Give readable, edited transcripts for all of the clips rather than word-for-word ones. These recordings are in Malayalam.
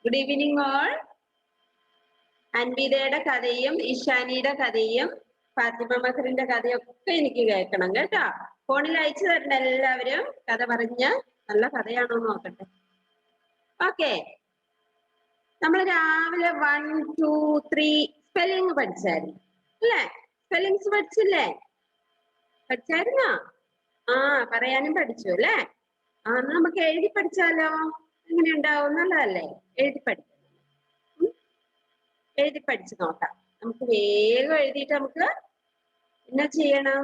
Good evening all. അൻവിതയുടെ കഥയും ഇഷാനിയുടെ കഥയും ഫാത്തിമ മഹറിന്റെ കഥയും ഒക്കെ എനിക്ക് കേൾക്കണം കേട്ടോ. ഫോണിൽ അയച്ചു തരണ്ട എല്ലാവരും. കഥ പറഞ്ഞ് നല്ല കഥയാണോ നോക്കട്ടെ. ഓക്കെ, നമ്മൾ രാവിലെ 1, 2, 3 സ്പെല്ലിംഗ് പഠിച്ചായിരുന്നു അല്ലേ? സ്പെല്ലിങ്സ് പഠിച്ചില്ലേ? പഠിച്ചായിരുന്നോ? ആ, പറയാനും പഠിച്ചു അല്ലേ? ആ, നമുക്ക് എഴുതി പഠിച്ചാലോ? എങ്ങനെ ഉണ്ടാവും? നല്ലതല്ലേ? എഴുതി പഠിക്കാം. എഴുതി പഠിച്ചു നോക്കാം. നമുക്ക് വേഗം എഴുതിയിട്ട് നമുക്ക് എന്നാ ചെയ്യണം?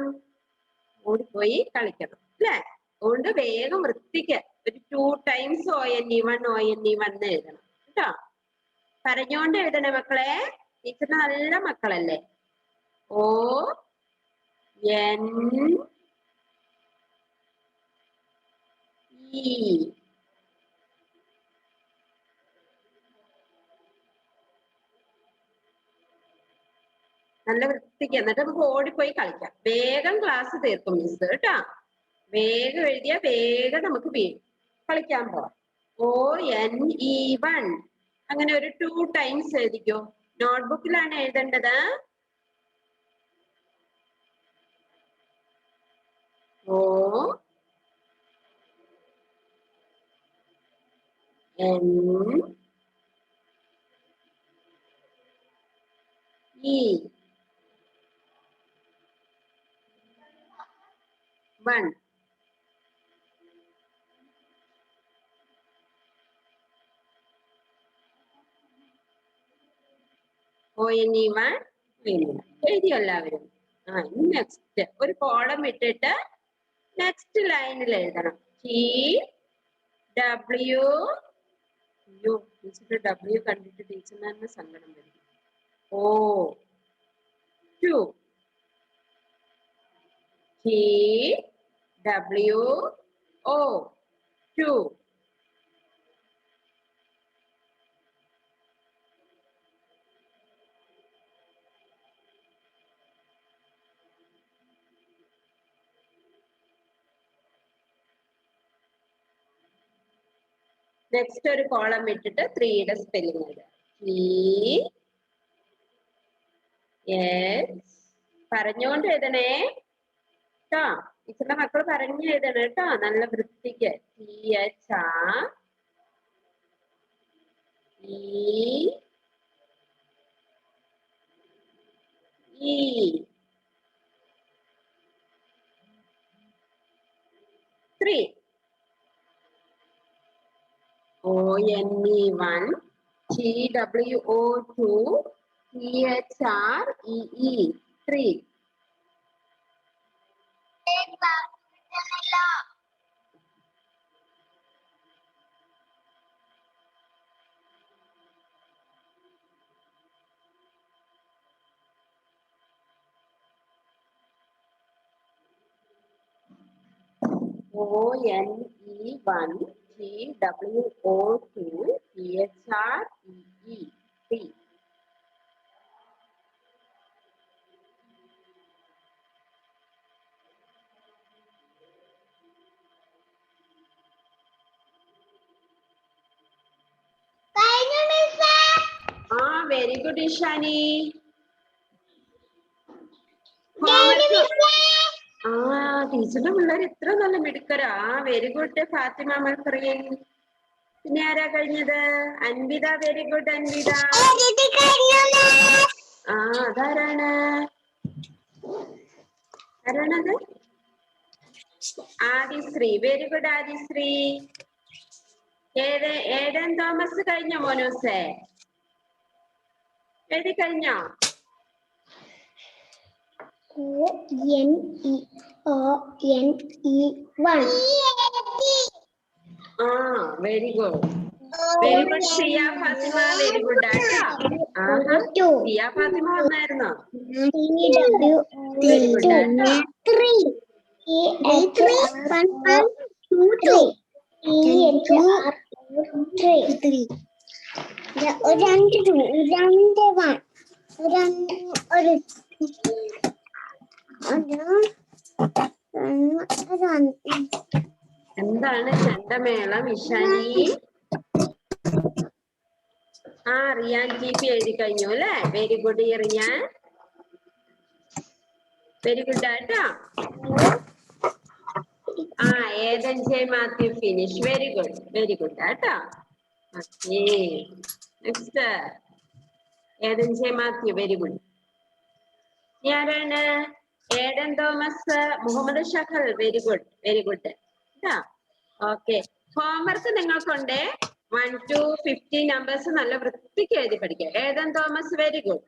ഓടിപ്പോയി കളിക്കണം അല്ലേ? അതുകൊണ്ട് വേഗം വൃത്തിക്ക് ഒരു 2 times ONE1 ONE1 എഴുതണം കേട്ടോ. പറഞ്ഞോണ്ട് എഴുതണേ മക്കളെ. ടീച്ചറിന് നല്ല മക്കളല്ലേ? ONE. നല്ല വൃത്തിക്ക്. എന്നിട്ട് നമുക്ക് ഓടിപ്പോയി കളിക്കാം. വേഗം ക്ലാസ് തീർക്കും മിസ് കേട്ടോ. വേഗം എഴുതിയാ വേഗം നമുക്ക് കളിക്കാൻ പോവാം. ONE1 അങ്ങനെ ഒരു 2 times എഴുതിക്കോ. നോട്ട്ബുക്കിലാണ് എഴുതേണ്ടത്. ONE1. ONE1 എഴുതിയോ എല്ലാവരും? ഇനി നെക്സ്റ്റ് ഒരു കോളം ഇട്ടിട്ട് നെക്സ്റ്റ് ലൈനിൽ എഴുതണം. TW. ടീച്ചർ W കണ്ടിട്ട് ടീച്ചറിന് തന്നെ സങ്കടം വരും. O2. TWO2. നെക്സ്റ്റ് ഒരു കോളം ഇട്ടിട്ട് 3യുടെ സ്പെല്ലിംഗ് എഴുതുക. പറഞ്ഞോണ്ട് എഴുതണേ കേട്ടോ. ടീച്ചറിന്റെ മക്കൾ പറഞ്ഞു എഴുതണം കേട്ടോ, നല്ല വൃത്തിക്ക്. THREE. ONE1 TWO2 THREE 3. ONE1 TWO2 THREE 3. Very good, Ishani. ടീച്ചറിന്റെ പിള്ളേർ ഇത്ര നല്ല മിടുക്കരാ. Very good Fathima Malfariyan. പിന്നെ ആരാ കഴിഞ്ഞത്? അൻവിത. Very good Anvitha. അതാരാണ്? ആരാണത്? Adishree. Very good Adishree. Aiden Thomas കഴിഞ്ഞോ മോനൂസേ? എഴുതി കഴിഞ്ഞോ? ONE1. Very good. Very good Shiya Fathima. Very good ആട്ടോ. ഷിയ ഫാത്തിമ വന്നായിരുന്നോ? വെരി ഗുഡ് ആട്ടോ. എന്താണ് ചെണ്ടമേളം ഇഷാനി? ആ റിയാൻ GP എഴുതി കഴിഞ്ഞു അല്ലേ? Very good Riyan, very good ആട്ടോ. ആ Ethan J Mathew finish, very good ആട്ടോ. Okay, next Ethan J Mathew, very good. ഇനി ആരാണ്? Aiden Thomas, Muhammad Shahal, very good. Okay, homework നിങ്ങൾക്കുണ്ട്. 1 to 50 നമ്പേഴ്സ് നല്ല വൃത്തിക്ക് എഴുതി പഠിക്കുക. Aiden Thomas, very good.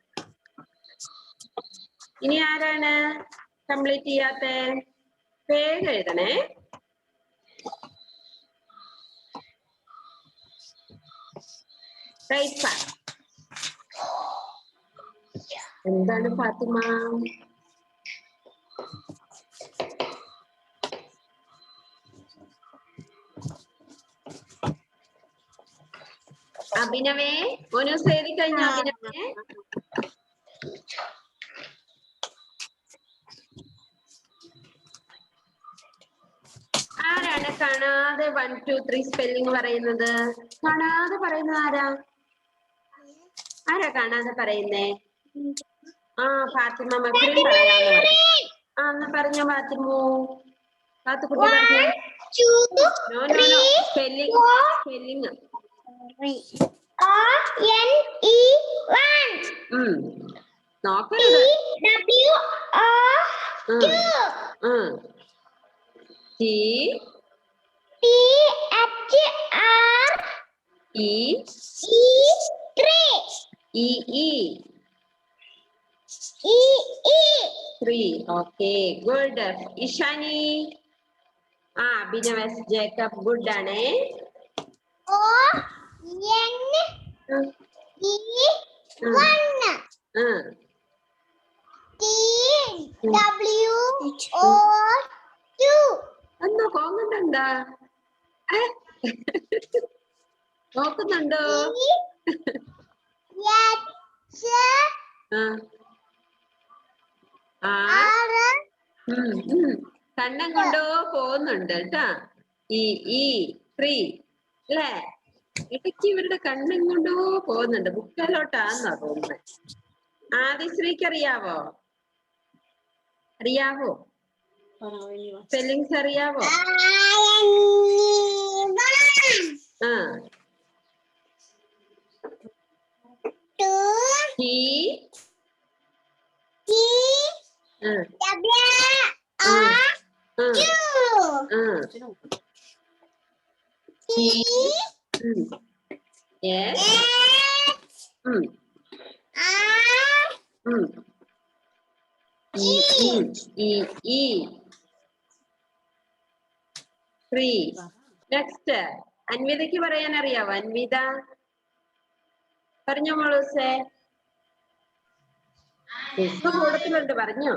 ഇനി ആരാണ് കംപ്ലീറ്റ് ചെയ്യാത്ത? പേര് എഴുതണേ. എന്താണ് ഫാത്തിമ? അഭിനവേ, മോനൂസ് എഴുതി കഴിഞ്ഞു. അഭിനവേ, ആരാണ് കാണാതെ 1 2 3 സ്പെല്ലിംഗ് പറയുന്നത്? കാണാതെ പറയുന്നത് ആരാ? കാണാതെ പറയുന്നേ? ആ ഫാത്തിമ മക്രീം പറയാന്ന് പറഞ്ഞു. ആ എന്നാ പറഞ്ഞോ ഫാത്തിമു. ഫാത്തിക്കുട്ടി പറഞ്ഞേ. സ്പെല്ലിംഗ് നോക്കരുത്. Okay, good. ഇഷാനി, ആ അഭിനവ് ജേക്കബ്, ഗുഡ് ആണ്. എന്താ കോങ്ങുന്നുണ്ടാ? നോക്കുന്നുണ്ടോ? കണ്ണം കൊണ്ടോ പോകുന്നുണ്ട് കേട്ടാ. ഈ 3 അല്ലേ? ഇടയ്ക്ക് ഇവരുടെ കണ്ണം കൊണ്ടോ പോകുന്നുണ്ട്. ബുക്കിലോട്ടാന്നാ തോന്നുന്നത്. ആദിശ്രീക്ക് അറിയാവോ? സ്പെല്ലിങ്സ് അറിയാവോ? നെക്സ്റ്റ് അൻവിതയ്ക്ക് പറയാൻ അറിയാവോ? അൻവിത പറഞ്ഞോ മോളൂസേ. കൂടത്തിലുണ്ട്, പറഞ്ഞോ.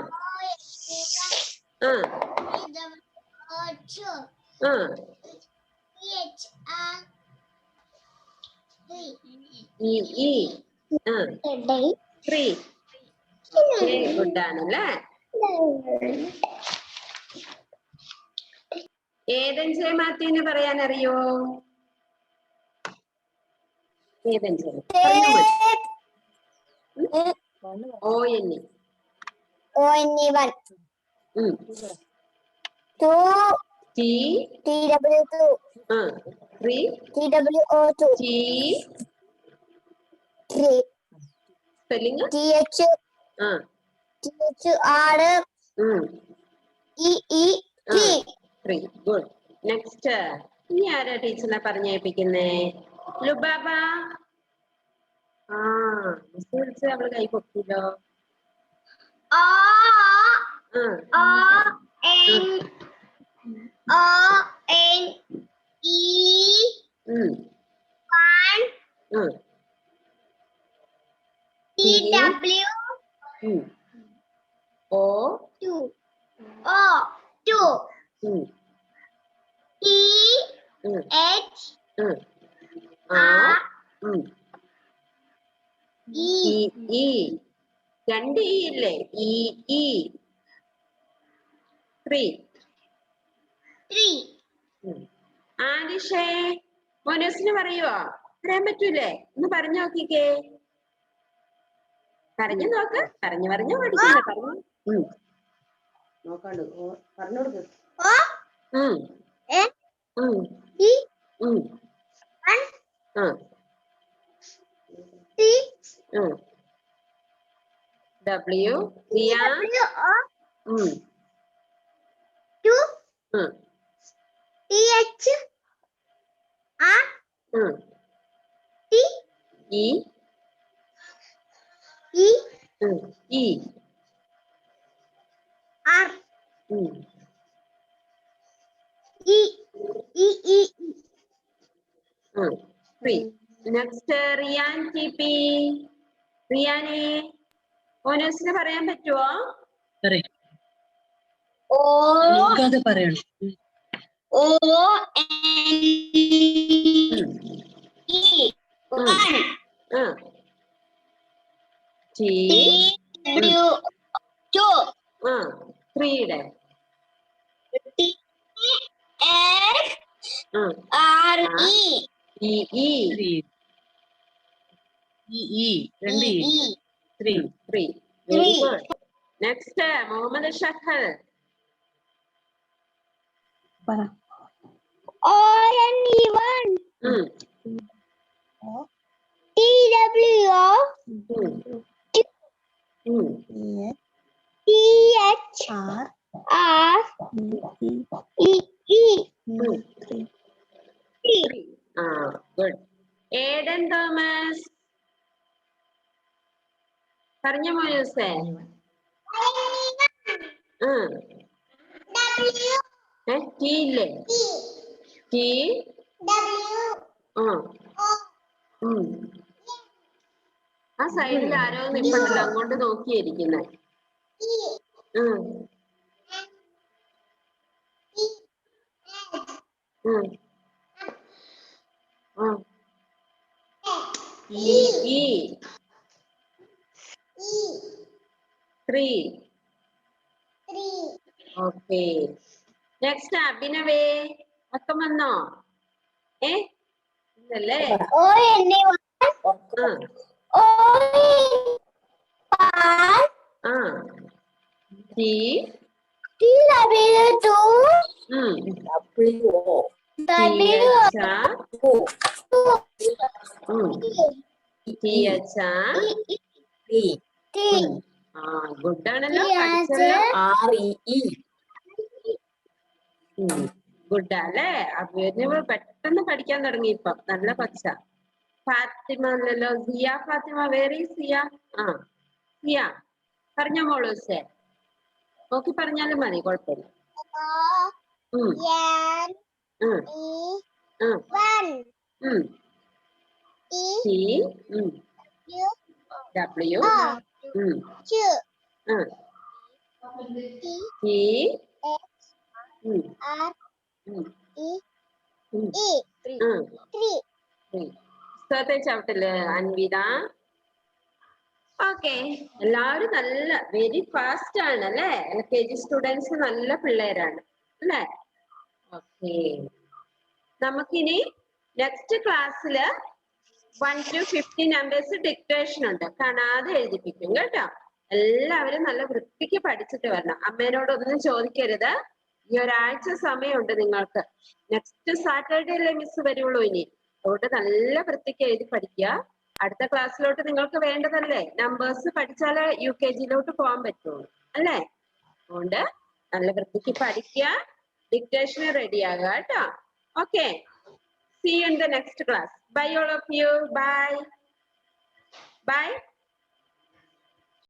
ഗുഡ് ആണല്ലേ. ഏതൻ ജെ മാത്യുവിന് പറയാൻ അറിയോ? Ethan J ONE. TWO2. Spelling good. Next ഇനി ആരാ ടീച്ചറിനെ പറഞ്ഞേൽപ്പിക്കുന്നേ? ലുബാബ. മിസ് വിളിച്ച് അവള് കൈ പൊക്കില്ലോ. രണ്ട് ഇ ഇല്ലേ? ഈ 3. ആദിഷേ, മോനൂസിന് പറയുവോ? പറയാൻ പറ്റൂലേ? ഒന്ന് പറഞ്ഞു നോക്കിക്കേ. പറഞ്ഞു നോക്ക്. പറഞ്ഞു പഠിക്കണ്ട. പറഞ്ഞു നോക്കാണ്ട് പറഞ്ഞു കൊടുക്ക്. W Ria TH R T E E E R E E E Three. Next Riyan TP. റിയാനെ ഓനേഴ്സിന് പറയാൻ പറ്റുമോ? പറയണം. O N E 1 T W 2 3യുടെ T F R E E E രണ്ട് three. Very good. Next Muhammad Shahal. O N E 1 T W O T H R E E Good. Aiden Thomas. പറഞ്ഞ മോനൂസേ. T ഇല്ലേ? T ആ സൈഡിൽ ആരോ നിൽപ്പുണ്ടല്ലോ, അങ്ങോട്ട് നോക്കിയിരിക്കുന്നേ. Three. Okay. Next അഭിനവേ. അക്കം വന്നോ? ഇതല്ലേ? O N E 1 O T T W 2 good ആണല്ലോ, പഠിച്ചല്ലോ. ഗുഡ് അല്ലേ? അഭിനവ് പെട്ടെന്ന് പഠിക്കാൻ തുടങ്ങി ഇപ്പൊ. നല്ല പച്ച. ഫാത്തിമ അല്ലല്ലോ, സിയ ഫാത്തിമ. വേറെ സിയ. സിയ പറഞ്ഞ മോളൂസേ. നോക്കി പറഞ്ഞാലും മതി, കുഴപ്പമില്ല. W ചവിട്ടില് അൻവിത. ഓക്കെ, എല്ലാവരും നല്ല വെരി ഫാസ്റ്റ് ആണ് അല്ലേ? LKG സ്റ്റുഡൻസ് നല്ല പിള്ളേരാണ് അല്ലേ? ഓക്കെ, നമുക്കിനി നെക്സ്റ്റ് ക്ലാസ്സില് 1 to 50 നമ്പേഴ്സ് ഡിക്റ്റേഷൻ ഉണ്ട്. കാണാതെ എഴുതിപ്പിക്കും കേട്ടോ. എല്ലാവരും നല്ല വൃത്തിക്ക് പഠിച്ചിട്ട് വരണം. അമ്മേനോടൊന്നും ചോദിക്കരുത്. ഈ ഒരാഴ്ച സമയമുണ്ട് നിങ്ങൾക്ക്. നെക്സ്റ്റ് സാറ്റർഡേ അല്ലേ മിസ് വരുള്ളൂ ഇനി. അതുകൊണ്ട് നല്ല വൃത്തിക്ക് എഴുതി പഠിക്കുക. അടുത്ത ക്ലാസ്സിലോട്ട് നിങ്ങൾക്ക് വേണ്ടതല്ലേ? നമ്പേഴ്സ് പഠിച്ചാലേ UKG-ലോട്ട് പോകാൻ പറ്റുള്ളൂ അല്ലേ? അതുകൊണ്ട് നല്ല വൃത്തിക്ക് പഠിക്കുക, ഡിക്റ്റേഷന് റെഡി ആകുക കേട്ടോ. Okay, see you in the next class. Bye all of you. Bye.